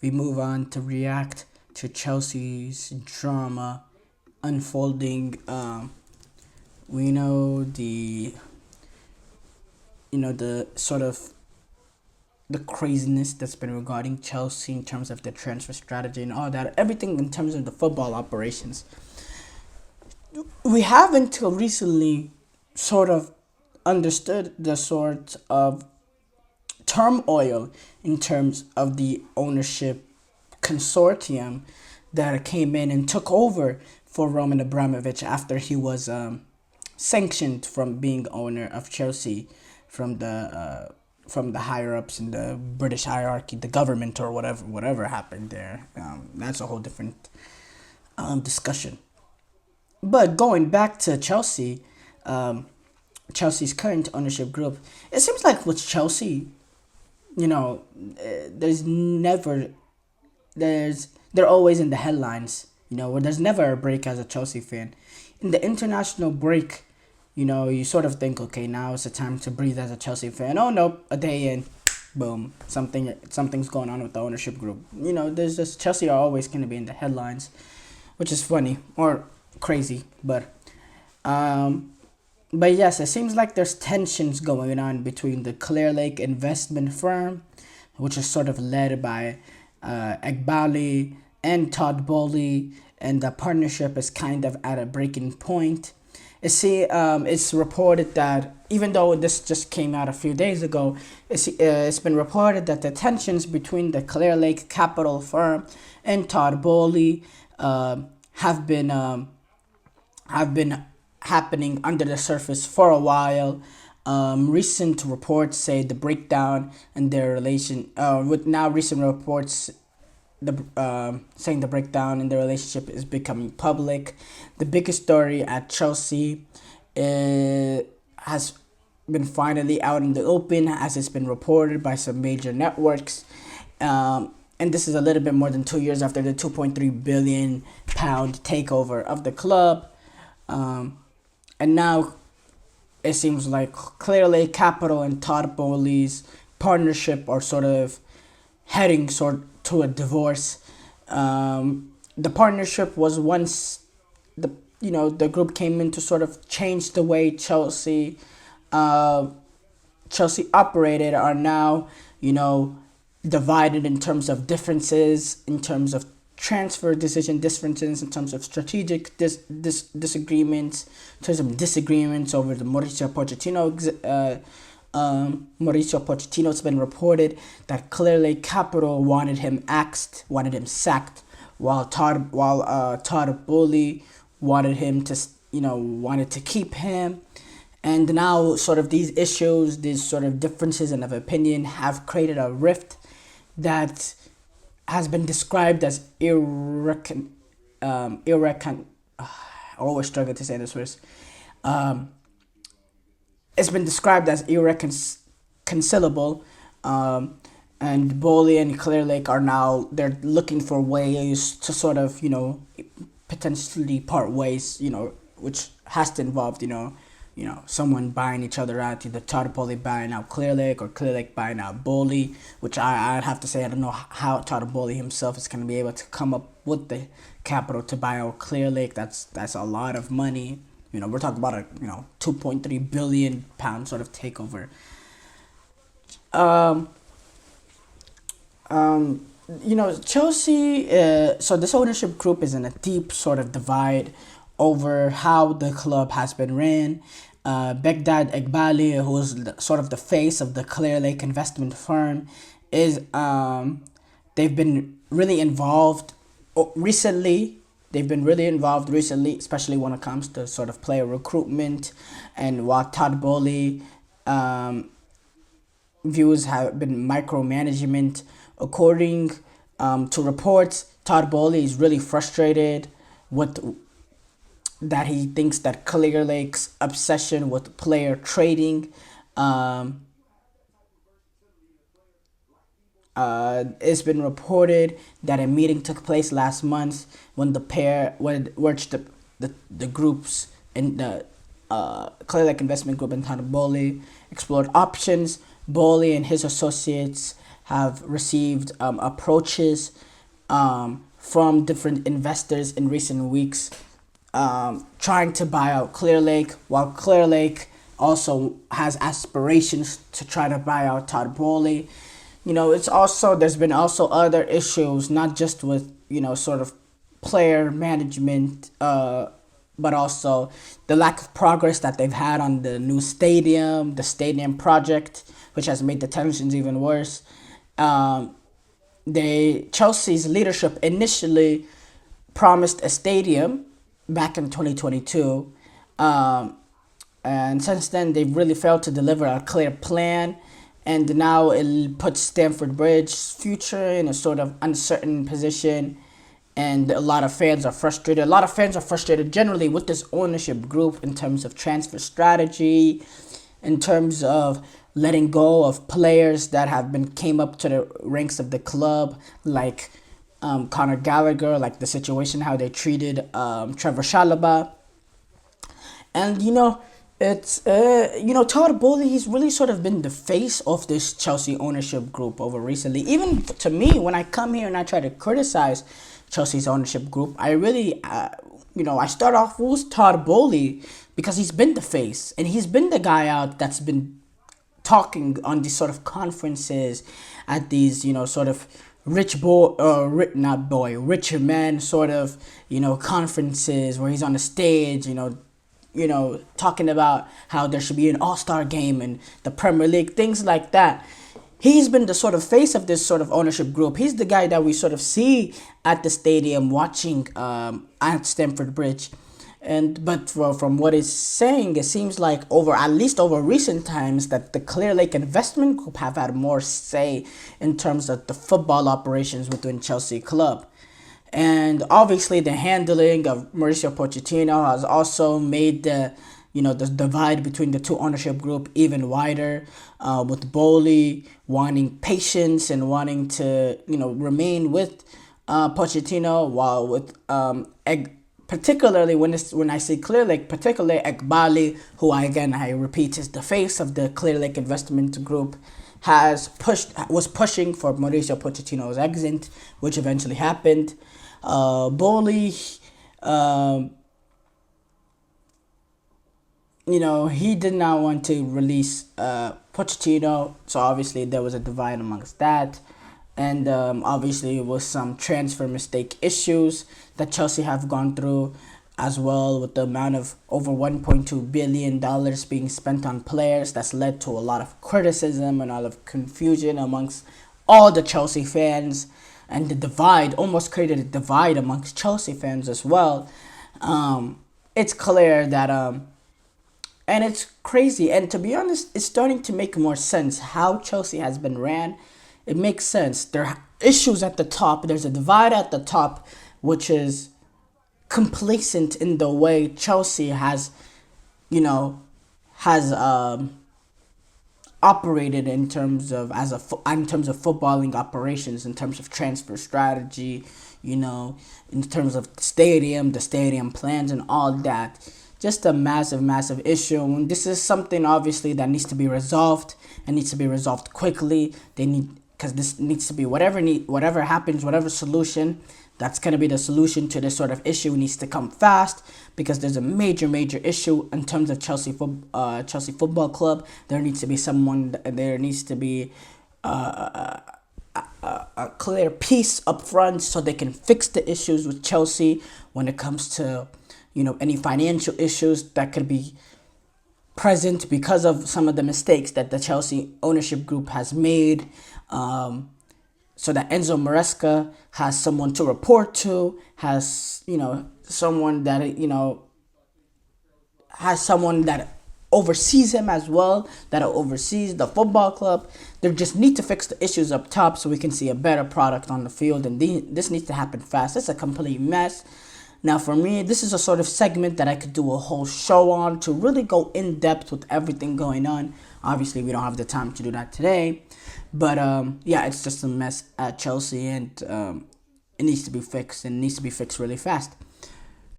we move on to react to Chelsea's drama unfolding. We know the sort of the craziness that's been regarding Chelsea in terms of the transfer strategy and all that. Everything in terms of the football operations. We have until recently sort of understood the sort of turmoil in terms of the ownership consortium that came in and took over for Roman Abramovich after he was sanctioned from being owner of Chelsea from the higher ups in the British hierarchy, the government or whatever happened there. That's a whole different discussion. But going back to Chelsea, Chelsea's current ownership group, it seems like with Chelsea, there's never they're always in the headlines. Where there's never a break as a Chelsea fan. In the international break, you sort of think, okay, now it's the time to breathe as a Chelsea fan. Oh no, a day in, boom, something's going on with the ownership group. There's just Chelsea are always going to be in the headlines, which is funny or crazy, but yes, it seems like there's tensions going on between the Clear Lake investment firm, which is sort of led by Egbali and Todd Bowley, and the partnership is kind of at a breaking point. It's reported that even though this just came out a few days ago, it's been reported that the tensions between the Clear Lake capital firm and Todd Bowley have been happening under the surface for a while. Recent reports say the breakdown in their relation. With now recent reports, saying the breakdown in the relationship is becoming public. The biggest story at Chelsea has been finally out in the open, as it's been reported by some major networks. And this is a little bit more than 2 years after the £2.3 billion takeover of the club. And now it seems like clearly Capital and Todd Bowley's partnership are sort of heading to a divorce. The partnership was once the group came in to sort of change the way Chelsea operated, are now divided in terms of differences, in terms of transfer decision differences, in terms of strategic disagreements, in terms of disagreements over the Mauricio Pochettino. Mauricio Pochettino's been reported that clearly Capital wanted him sacked, while Todd Bowley wanted him to wanted to keep him. And now sort of these issues, these sort of differences of opinion have created a rift that has been described as I always struggle to say this word. It's been described as irreconcilable, and Bowley and Clear Lake they're looking for ways to sort of potentially part ways, which has to involve someone buying each other out, either Todd Bowley buying out Clear Lake or Clear Lake buying out Bowley, which I'd have to say I don't know how Todd Bowley himself is going to be able to come up with the capital to buy out Clear Lake. That's a lot of money. We're talking about a £2.3 billion sort of takeover. Chelsea. So this ownership group is in a deep sort of divide over how the club has been ran. Begdad Egbali, who is sort of the face of the Clear Lake investment firm, they've been really involved recently. Especially when it comes to sort of player recruitment. And while Todd Bowley views have been micromanagement, according to reports, Todd Bowley is really frustrated with that. He thinks that Clear Lake's obsession with player trading it's been reported that a meeting took place last month when the groups in the Clear Lake Investment Group and Todd Bowley explored options. Bowley and his associates have received approaches from different investors in recent weeks, trying to buy out Clear Lake, while Clear Lake also has aspirations to try to buy out Todd Bowley. It's also there's been also other issues, not just with sort of player management, but also the lack of progress that they've had on the new stadium, the stadium project, which has made the tensions even worse. Chelsea's leadership initially promised a stadium back in 2022, and since then they've really failed to deliver a clear plan, and now it puts Stamford Bridge's future in a sort of uncertain position, and a lot of fans are frustrated. A lot of fans are frustrated generally with this ownership group in terms of transfer strategy, in terms of letting go of players that came up to the ranks of the club, like Conor Gallagher, like the situation how they treated Trevor Chalobah. And it's Todd Bowley. He's really sort of been the face of this Chelsea ownership group over recently. Even to me, when I come here and I try to criticize Chelsea's ownership group, I really I start off with Todd Bowley because he's been the face and he's been the guy out that's been talking on these sort of conferences at these sort of richer man sort of conferences where he's on the stage talking about how there should be an all-star game in the Premier League, things like that. He's been the sort of face of this sort of ownership group. He's the guy that we sort of see at the stadium watching at Stamford Bridge. But from what he's saying, it seems like at least over recent times that the Clear Lake Investment Group have had more say in terms of the football operations within Chelsea club. And obviously the handling of Mauricio Pochettino has also made the divide between the two ownership group even wider, with Bowley wanting patience and wanting to remain with Pochettino, while with particularly when I say Clear Lake, particularly Ekbali, who I repeat is the face of the Clear Lake Investment Group, was pushing for Mauricio Pochettino's exit, which eventually happened. Bowley, he did not want to release Pochettino, so obviously there was a divide amongst that. And obviously with some transfer mistake issues that Chelsea have gone through as well, with the amount of over $1.2 billion being spent on players, that's led to a lot of criticism and a lot of confusion amongst all the Chelsea fans, and the divide almost created a divide amongst Chelsea fans as well. It's clear that and it's crazy, and to be honest, it's starting to make more sense how Chelsea has been ran. It makes sense. There are issues at the top. There's a divide at the top, which is complacent in the way Chelsea has operated in terms of footballing operations, in terms of transfer strategy, in terms of the stadium plans and all that. Just a massive issue. And this is something obviously that needs to be resolved and needs to be resolved quickly. Because this needs to be whatever happens, whatever solution that's going to be the solution to this sort of issue needs to come fast, because there's a major issue in terms of Chelsea Football Club. There needs to be a clear piece up front so they can fix the issues with Chelsea when it comes to any financial issues that could be present because of some of the mistakes that the Chelsea ownership group has made, so that Enzo Maresca has someone to report to, has someone that oversees him as well, that oversees the football club. They just need to fix the issues up top so we can see a better product on the field, and this needs to happen fast. It's a complete mess. Now, for me, this is a sort of segment that I could do a whole show on to really go in depth with everything going on. Obviously, we don't have the time to do that today. But, it's just a mess at Chelsea, and it needs to be fixed, and it needs to be fixed really fast.